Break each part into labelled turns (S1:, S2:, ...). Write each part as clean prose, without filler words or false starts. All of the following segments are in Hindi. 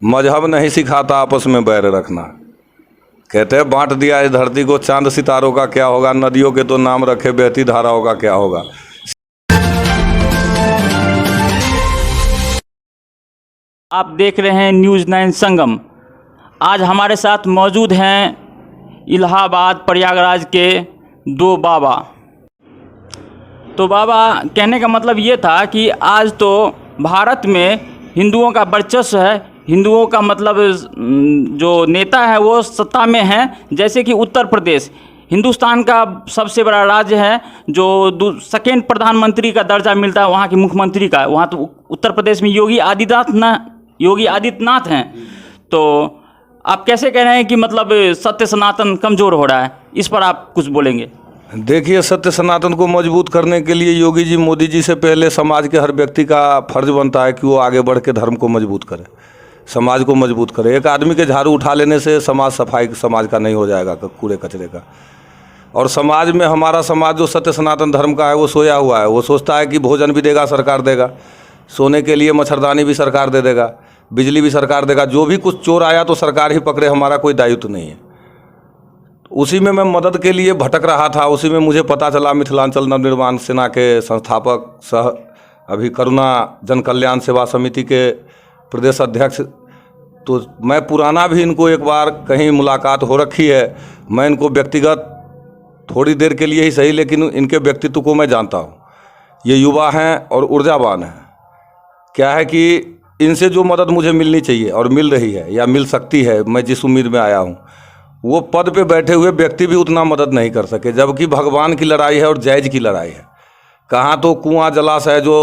S1: मजहब नहीं सिखाता आपस में बैर रखना। कहते हैं बांट दिया इस धरती को, चांद सितारों का क्या होगा, नदियों के तो नाम रखे, बहती धाराओं का क्या होगा।
S2: आप देख रहे हैं न्यूज़ 9 संगम। आज हमारे साथ मौजूद हैं इलाहाबाद प्रयागराज के दो बाबा। तो बाबा, कहने का मतलब ये था कि आज तो भारत में हिंदुओं का वर्चस्व है, हिंदुओं का मतलब जो नेता है वो सत्ता में हैं। जैसे कि उत्तर प्रदेश हिंदुस्तान का सबसे बड़ा राज्य है, जो सेकेंड प्रधानमंत्री का दर्जा मिलता है वहाँ के मुख्यमंत्री का। वहाँ तो उत्तर प्रदेश में योगी आदित्यनाथ हैं। तो आप कैसे कह रहे हैं कि मतलब सत्य सनातन कमज़ोर हो रहा है, इस पर आप कुछ बोलेंगे?
S1: देखिए, सत्य सनातन को मजबूत करने के लिए योगी जी, मोदी जी से पहले समाज के हर व्यक्ति का फर्ज बनता है कि वो आगे बढ़ के धर्म को मजबूत करे, समाज को मजबूत करे। एक आदमी के झाड़ू उठा लेने से सफाई समाज का नहीं हो जाएगा, कूड़े कचरे का। और समाज में हमारा समाज जो सत्य सनातन धर्म का है वो सोया हुआ है। वो सोचता है कि भोजन भी देगा सरकार देगा, सोने के लिए मच्छरदानी भी सरकार दे देगा, बिजली भी सरकार देगा, जो भी कुछ चोर आया तो सरकार ही पकड़े, हमारा कोई दायित्व नहीं है। उसी में मैं मदद के लिए भटक रहा था। उसी में मुझे पता चला मिथिलांचल नवनिर्माण सेना के संस्थापक सह अभी करुणा जन कल्याण सेवा समिति के प्रदेश अध्यक्ष, तो मैं पुराना भी इनको एक बार कहीं मुलाकात हो रखी है। मैं इनको व्यक्तिगत थोड़ी देर के लिए ही सही, लेकिन इनके व्यक्तित्व को मैं जानता हूँ। ये युवा हैं और ऊर्जावान हैं। क्या है कि इनसे जो मदद मुझे मिलनी चाहिए और मिल रही है या मिल सकती है, मैं जिस उम्मीद में आया हूँ, वो पद पे बैठे हुए व्यक्ति भी उतना मदद नहीं कर सके। जबकि भगवान की लड़ाई है और जायज की लड़ाई है। कहाँ तो कुआं जलाशय जो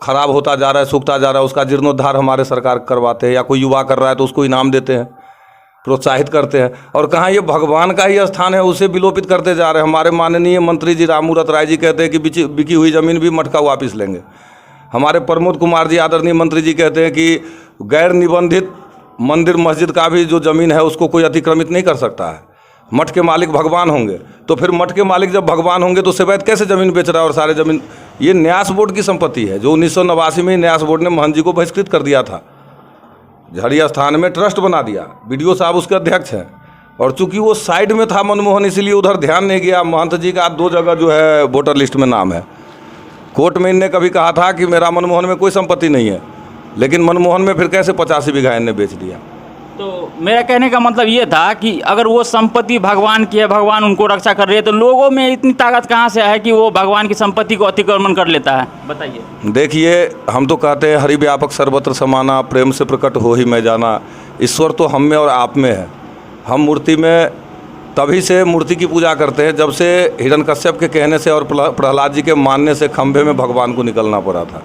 S1: खराब होता जा रहा है, सूखता जा रहा है, उसका जीर्णोद्धार हमारे सरकार करवाते हैं, या कोई युवा कर रहा है तो उसको इनाम देते हैं, प्रोत्साहित करते हैं। और कहाँ ये भगवान का ही स्थान है, उसे विलोपित करते जा रहे हैं। हमारे माननीय मंत्री जी रामूरत राय जी कहते हैं कि बिकी हुई ज़मीन भी मटका वापस लेंगे। हमारे प्रमोद कुमार जी आदरणीय मंत्री जी कहते हैं कि गैर निबंधित मंदिर मस्जिद का भी जो ज़मीन है उसको कोई अतिक्रमित नहीं कर सकता है। मठ के मालिक भगवान होंगे, तो फिर मठ के मालिक जब भगवान होंगे तो सेवैत कैसे ज़मीन बेच रहा है? और सारे ज़मीन ये न्यास बोर्ड की संपत्ति है, जो 1989 में न्यास बोर्ड ने महंत जी को बहिष्कृत कर दिया था। झड़िया स्थान में ट्रस्ट बना दिया, बीडीओ साहब उसके अध्यक्ष हैं। और चूंकि वो साइड में था मनमोहन, इसीलिए उधर ध्यान नहीं गया। महंत जी का 2 जगह जो है वोटर लिस्ट में नाम है। कोर्ट में इनने कभी कहा था कि मेरा मनमोहन में कोई संपत्ति नहीं है, लेकिन मनमोहन में फिर कैसे 85 बीघा इनने बेच दिया।
S2: तो मेरा कहने का मतलब ये था कि अगर वो संपत्ति भगवान की है, भगवान उनको रक्षा कर रहे हैं, तो लोगों में इतनी ताकत कहाँ से है कि वो भगवान की संपत्ति को अतिक्रमण कर लेता है? बताइए।
S1: देखिए, हम तो कहते हैं हरि व्यापक सर्वत्र समाना, प्रेम से प्रकट हो ही मैं जाना। ईश्वर तो हम में और आप में है। हम मूर्ति में तभी से मूर्ति की पूजा करते हैं जब से हिरण्यकश्यप के कहने से और प्रहलाद जी के मानने से खंभे में भगवान को निकलना पड़ा था।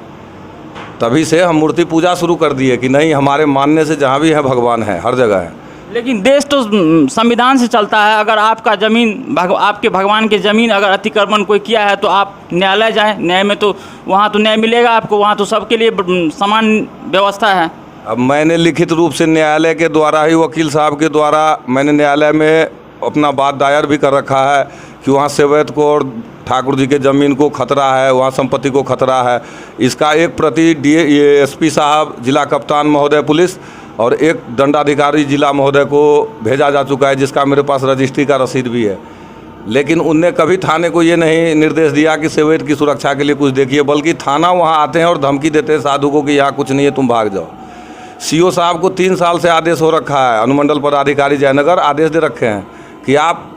S1: तभी से हम मूर्ति पूजा शुरू कर दिए कि नहीं, हमारे मानने से जहाँ भी है भगवान है, हर जगह है।
S2: लेकिन देश तो संविधान से चलता है। अगर आपका ज़मीन आपके भगवान की ज़मीन अगर अतिक्रमण कोई किया है तो आप न्यायालय जाएं, न्याय में तो वहाँ तो न्याय मिलेगा आपको। वहाँ तो सबके लिए समान व्यवस्था है।
S1: अब मैंने लिखित रूप से न्यायालय के द्वारा ही, वकील साहब के द्वारा मैंने न्यायालय में अपना बात दायर भी कर रखा है कि वहाँ सेवैत को और ठाकुर जी के ज़मीन को खतरा है, वहाँ संपत्ति को खतरा है। इसका एक प्रति एसपी साहब, जिला कप्तान महोदय पुलिस और एक दंडाधिकारी जिला महोदय को भेजा जा चुका है, जिसका मेरे पास रजिस्ट्री का रसीद भी है। लेकिन उनने कभी थाने को ये नहीं निर्देश दिया कि सेवैत की सुरक्षा के लिए कुछ देखिए, बल्कि थाना वहाँ आते हैं और धमकी देते हैं साधु को कि यहाँ कुछ नहीं है, तुम भाग जाओ। सीओ साहब को 3 साल से आदेश हो रखा है, अनुमंडल पदाधिकारी जयनगर आदेश दे रखे हैं कि आप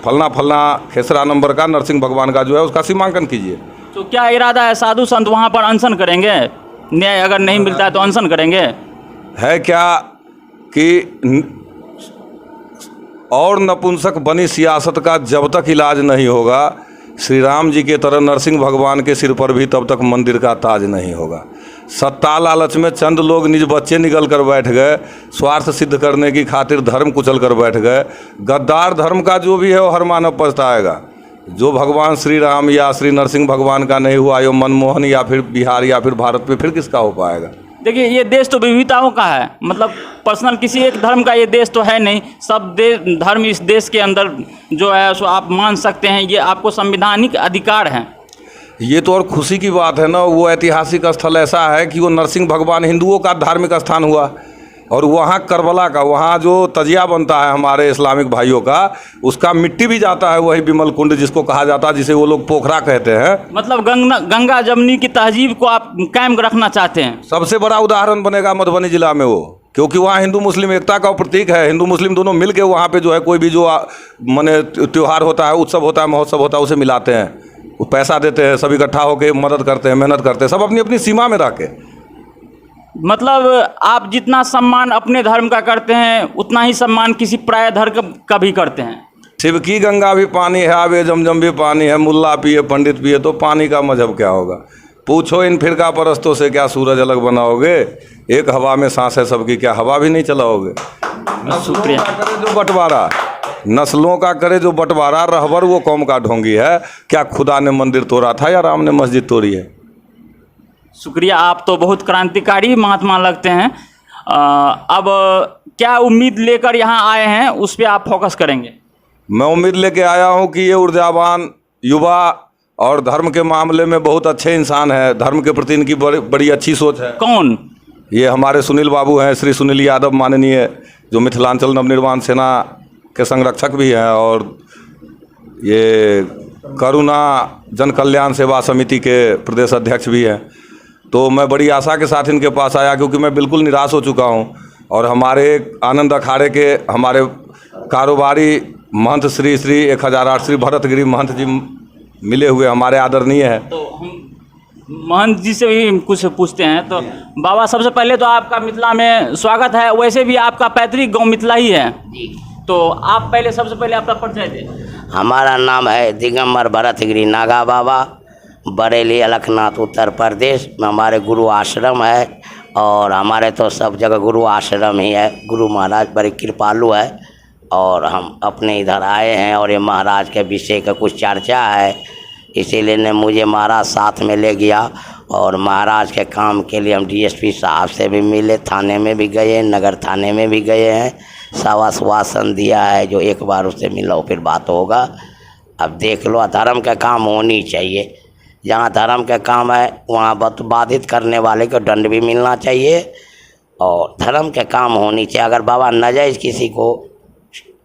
S1: फलना खेसरा नंबर का नरसिंह भगवान का जो है उसका सीमांकन कीजिए। तो
S2: क्या इरादा है? साधु संत वहाँ पर अनशन करेंगे? न्याय अगर नहीं मिलता है तो अनशन करेंगे?
S1: है क्या कि और नपुंसक बनी सियासत का जब तक इलाज नहीं होगा, श्री राम जी के तरह नरसिंह भगवान के सिर पर भी तब तक मंदिर का ताज नहीं होगा। सत्ता लालच में चंद लोग निज बच्चे निकल कर बैठ गए, स्वार्थ सिद्ध करने की खातिर धर्म कुचल कर बैठ गए। गद्दार धर्म का जो भी है वो हर मानव पछताएगा। जो भगवान श्री राम या श्री नरसिंह भगवान का नहीं हुआ, यो मनमोहन या फिर बिहार या फिर भारत पे फिर किसका हो पाएगा?
S2: देखिए, ये देश तो विविधताओं का है। मतलब पर्सनल किसी एक धर्म का ये देश तो है नहीं। सब धर्म इस देश के अंदर जो है सो आप मान सकते हैं, ये आपको संवैधानिक अधिकार है।
S1: ये तो और खुशी की बात है ना। वो ऐतिहासिक स्थल ऐसा है कि वो नरसिंह भगवान हिंदुओं का धार्मिक स्थान हुआ। और वहाँ करबला का, वहाँ जो तजिया बनता है हमारे इस्लामिक भाइयों का, उसका मिट्टी भी जाता है वही बिमल कुंड जिसको कहा जाता है, जिसे वो लोग पोखरा कहते हैं।
S2: मतलब गंगा जमनी की तहजीब को आप कायम रखना चाहते हैं।
S1: सबसे बड़ा उदाहरण बनेगा मधुबनी जिला में वो, क्योंकि वहाँ हिंदू मुस्लिम एकता का प्रतीक है। हिंदू मुस्लिम दोनों मिल के वहाँ पे जो है कोई भी जो माने त्यौहार होता है, उत्सव होता है, महोत्सव होता है, उसे मिलाते हैं, वो पैसा देते हैं, सब इकट्ठा होकर मदद करते हैं, मेहनत करते हैं, सब अपनी अपनी सीमा में रह के।
S2: मतलब आप जितना सम्मान अपने धर्म का करते हैं उतना ही सम्मान किसी प्राय धर्म का भी करते हैं।
S1: शिवकी गंगा भी पानी है, आबे जमजम भी पानी है, मुल्ला पिए पंडित पिए तो पानी का मजहब क्या होगा। पूछो इन फिरका परस्तों से क्या सूरज अलग बनाओगे, एक हवा में सांस है सबकी, क्या हवा भी नहीं चलाओगे।
S2: शुक्रिया।
S1: करे जो बंटवारा, नस्लों का करे जो बंटवारा, रहबर वो कौम का ढोंगी है, क्या खुदा ने मंदिर तोड़ा था या राम ने मस्जिद तोड़ी है।
S2: शुक्रिया, आप तो बहुत क्रांतिकारी महात्मा लगते हैं। अब क्या उम्मीद लेकर यहाँ आए हैं उस पर आप फोकस करेंगे।
S1: मैं उम्मीद लेके आया हूँ कि ये ऊर्जावान युवा और धर्म के मामले में बहुत अच्छे इंसान हैं, धर्म के प्रति इनकी बड़ी अच्छी सोच है।
S2: कौन?
S1: ये हमारे सुनील बाबू हैं, श्री सुनील यादव माननीय, जो मिथिलांचल नवनिर्माण सेना के संरक्षक भी हैं, और ये करुणा जन कल्याण सेवा समिति के प्रदेश अध्यक्ष भी हैं। तो मैं बड़ी आशा के साथ इनके पास आया, क्योंकि मैं बिल्कुल निराश हो चुका हूं। और हमारे आनंद अखाड़े के हमारे कारोबारी महंत श्री 1008 श्री भरतगिरी महंत जी मिले हुए हमारे आदरणीय हैं।
S2: तो हम महंत जी से भी कुछ पूछते हैं। तो बाबा, सबसे पहले तो आपका मिथिला में स्वागत है। वैसे भी आपका पैतृक गाँव मिथिला ही है, तो आप पहले सबसे पहले आपका परिचय दें।
S3: हमारा नाम है दिगंबर भरतगिरी नागा बाबा, बरेली अलखनाथ उत्तर प्रदेश में हमारे गुरु आश्रम है। और हमारे तो सब जगह गुरु आश्रम ही है। गुरु महाराज बड़े कृपालु है, और हम अपने इधर आए हैं, और ये महाराज के विषय का कुछ चर्चा है, इसीलिए ने मुझे महाराज साथ में ले गया। और महाराज के काम के लिए हम डीएसपी साहब से भी मिले, थाने में भी गए, नगर थाने में भी गए हैं, आश्वासन दिया है, जो एक बार उससे मिलो फिर बात होगा। अब देख लो, धर्म का काम होनी चाहिए। जहाँ धर्म का काम है वहाँ बाधित करने वाले को दंड भी मिलना चाहिए, और धर्म के काम होनी चाहिए। अगर बाबा नाजायज़ किसी को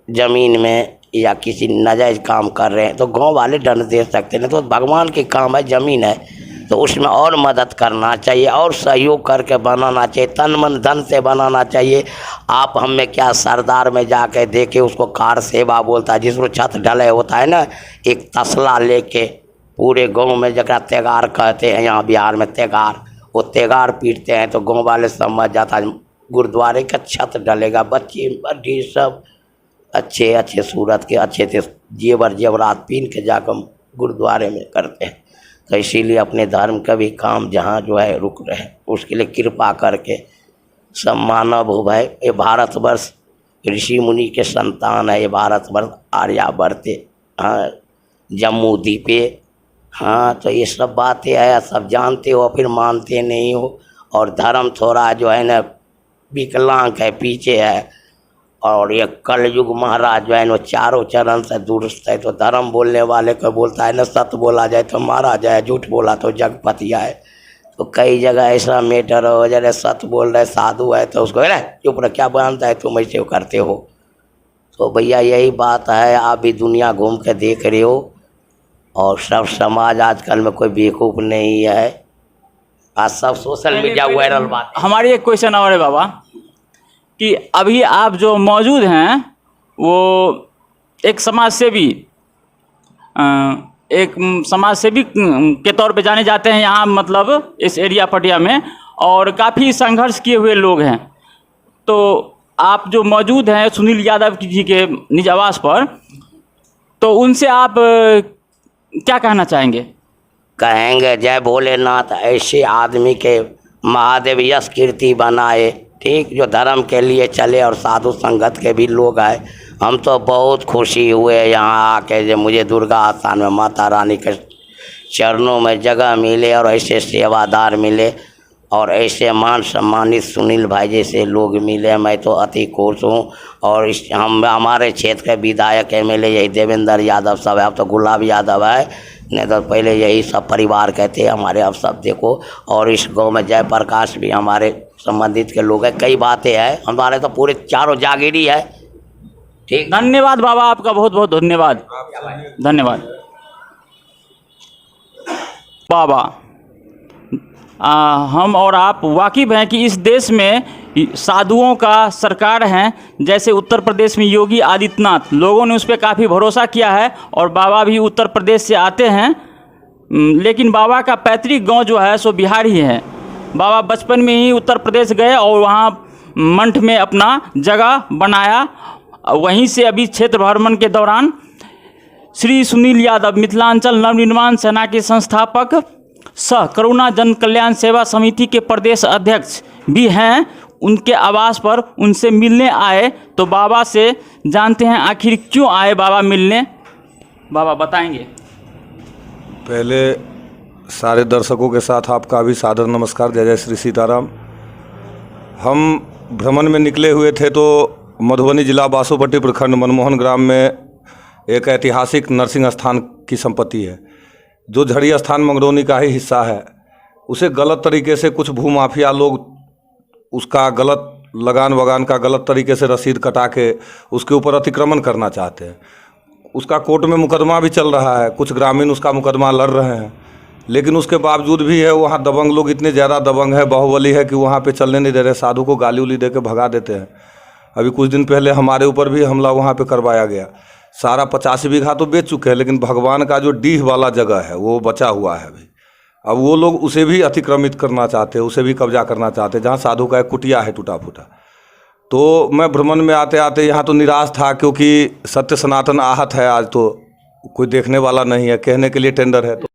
S3: ज़मीन में या किसी नाजायज़ काम कर रहे हैं तो गांव वाले दंड दे सकते हैं। तो भगवान के काम है, ज़मीन है, तो उसमें और मदद करना चाहिए, और सहयोग करके बनाना चाहिए, तन मन धन से बनाना चाहिए। आप हमें क्या सरदार में जाके देखे, उसको कार सेवा बोलता है, जिसको छत ढले होता है ना, एक तसला लेके पूरे गांव में, जगह तेगार कहते हैं यहाँ बिहार में तेगार, वो तेगार पीटते हैं तो गांव वाले समझ जाता है गुरुद्वारे का छत डलेगा। बच्चे बड़ी सब अच्छे अच्छे सूरत के अच्छे से जेवर जेवरात पीन के जाकर गुरुद्वारे में करते हैं। तो इसीलिए अपने धर्म का भी काम जहाँ जो है रुक रहे, उसके लिए कृपा करके सब मानव हो भाई। ये भारतवर्ष ऋषि मुनि के संतान है, ये भारतवर्ष आर्यावर्त, हाँ, जम्मू द्वीपे, हाँ। तो ये सब बातें है, सब जानते हो फिर मानते नहीं हो। और धर्म थोड़ा जो है ना विकलांग है, पीछे है। और ये कलयुग महाराज जो है ना चारों चरण से दुरुस्त है। तो धर्म बोलने वाले को बोलता है ना, सत्य बोला जाए तो मारा जाए, झूठ बोला तो जग पतिया है। तो कई जगह ऐसा मैटर हो, जैसे सत्य बोल रहे साधु है तो उसको है चुप रह, क्या जानता है तुम ऐसे करते हो। तो भैया यही बात है, आप भी दुनिया घूम के देख रहे हो, और सब समाज आजकल में कोई बेवकूफ़ नहीं है। आज सब सोशल मीडिया वायरल बात।
S2: हमारी एक क्वेश्चन और है बाबा, कि अभी आप जो मौजूद हैं वो एक समाज सेवी के तौर पे जाने जाते हैं यहाँ, मतलब इस एरिया पटिया में, और काफ़ी संघर्ष किए हुए लोग हैं। तो आप जो मौजूद हैं सुनील यादव जी के निज आवास पर, तो उनसे आप क्या कहना चाहेंगे?
S3: कहेंगे जय भोलेनाथ, ऐसे आदमी के महादेव यश कीर्ति बनाए, ठीक, जो धर्म के लिए चले, और साधु संगत के भी लोग आए। हम तो बहुत खुशी हुए यहाँ आके, जो मुझे दुर्गा स्थान में माता रानी के चरणों में जगह मिले, और ऐसे सेवादार मिले, और ऐसे मान सम्मानित सुनील भाई जैसे लोग मिले। मैं तो अति खुश हूँ। और हमारे क्षेत्र के विधायक MLA यही देवेंद्र यादव सब है, अब तो गुलाब यादव है, नहीं तो पहले यही सब परिवार कहते हैं हमारे। अब सब देखो, और इस गांव में जयप्रकाश भी हमारे संबंधित के लोग हैं, कई बातें हैं, हमारे तो पूरे चारों जागीरी है। ठीक,
S2: धन्यवाद बाबा, आपका बहुत बहुत धन्यवाद। धन्यवाद बाबा। हम और आप वाकिफ़ हैं कि इस देश में साधुओं का सरकार है, जैसे उत्तर प्रदेश में योगी आदित्यनाथ, लोगों ने उस पर काफ़ी भरोसा किया है और बाबा भी उत्तर प्रदेश से आते हैं। लेकिन बाबा का पैतृक गांव जो है सो बिहार ही है। बाबा बचपन में ही उत्तर प्रदेश गए और वहाँ मंठ में अपना जगह बनाया। वहीं से अभी क्षेत्र भ्रमण के दौरान श्री सुनील यादव मिथिलांचल नवनिर्माण सेना के संस्थापक सह करुणा जन कल्याण सेवा समिति के प्रदेश अध्यक्ष भी हैं। उनके आवास पर उनसे मिलने आए, तो बाबा से जानते हैं आखिर क्यों आए बाबा मिलने। बाबा बताएंगे।
S1: पहले सारे दर्शकों के साथ आपका भी सादर नमस्कार। जय जय श्री सीताराम। हम भ्रमण में निकले हुए थे तो मधुबनी जिला बासोपट्टी प्रखंड मनमोहन ग्राम में एक ऐतिहासिक नरसिंह स्थान की संपत्ति है, जो झड़ी स्थान मंगरौनी का ही हिस्सा है। उसे गलत तरीके से कुछ भूमाफिया लोग उसका गलत लगान वगान का गलत तरीके से रसीद कटा के उसके ऊपर अतिक्रमण करना चाहते हैं। उसका कोर्ट में मुकदमा भी चल रहा है, कुछ ग्रामीण उसका मुकदमा लड़ रहे हैं, लेकिन उसके बावजूद भी है वहाँ दबंग लोग इतने ज़्यादा दबंग है, बाहुबली है कि वहाँ पे चलने नहीं दे रहे। साधु को गाली उली दे के भगा देते हैं। अभी कुछ दिन पहले हमारे ऊपर भी हमला वहाँ पे करवाया गया। सारा 85 बीघा तो बेच चुके हैं, लेकिन भगवान का जो डीह वाला जगह है वो बचा हुआ है अभी। अब वो लोग उसे भी अतिक्रमित करना चाहते हैं, उसे भी कब्जा करना चाहते हैं, जहाँ साधु का एक कुटिया है टूटा फूटा। तो मैं भ्रमण में आते आते यहाँ तो निराश था, क्योंकि सत्य सनातन आहत है। आज तो कोई देखने वाला नहीं है, कहने के लिए टेंडर है तो